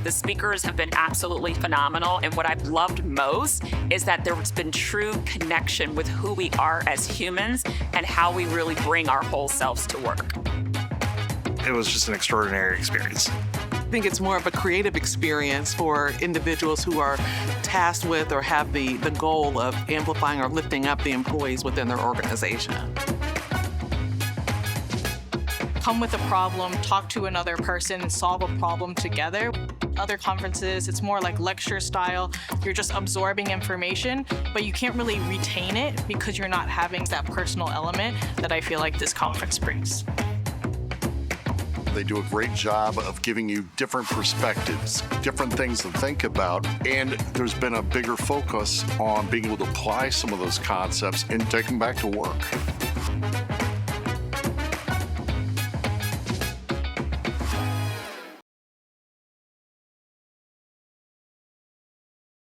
The speakers have been absolutely phenomenal, and what I've loved most is that there's been true connection with who we are as humans and how we really bring our whole selves to work. It was just an extraordinary experience. I think it's more of a creative experience for individuals who are tasked with or have the goal of amplifying or lifting up the employees within their organization. Come with a problem, talk to another person, and solve a problem together. Other conferences, it's more like lecture style. You're just absorbing information, but you can't really retain it because you're not having that personal element that I feel like this conference brings. They do a great job of giving you different perspectives, different things to think about, and there's been a bigger focus on being able to apply some of those concepts and take them back to work.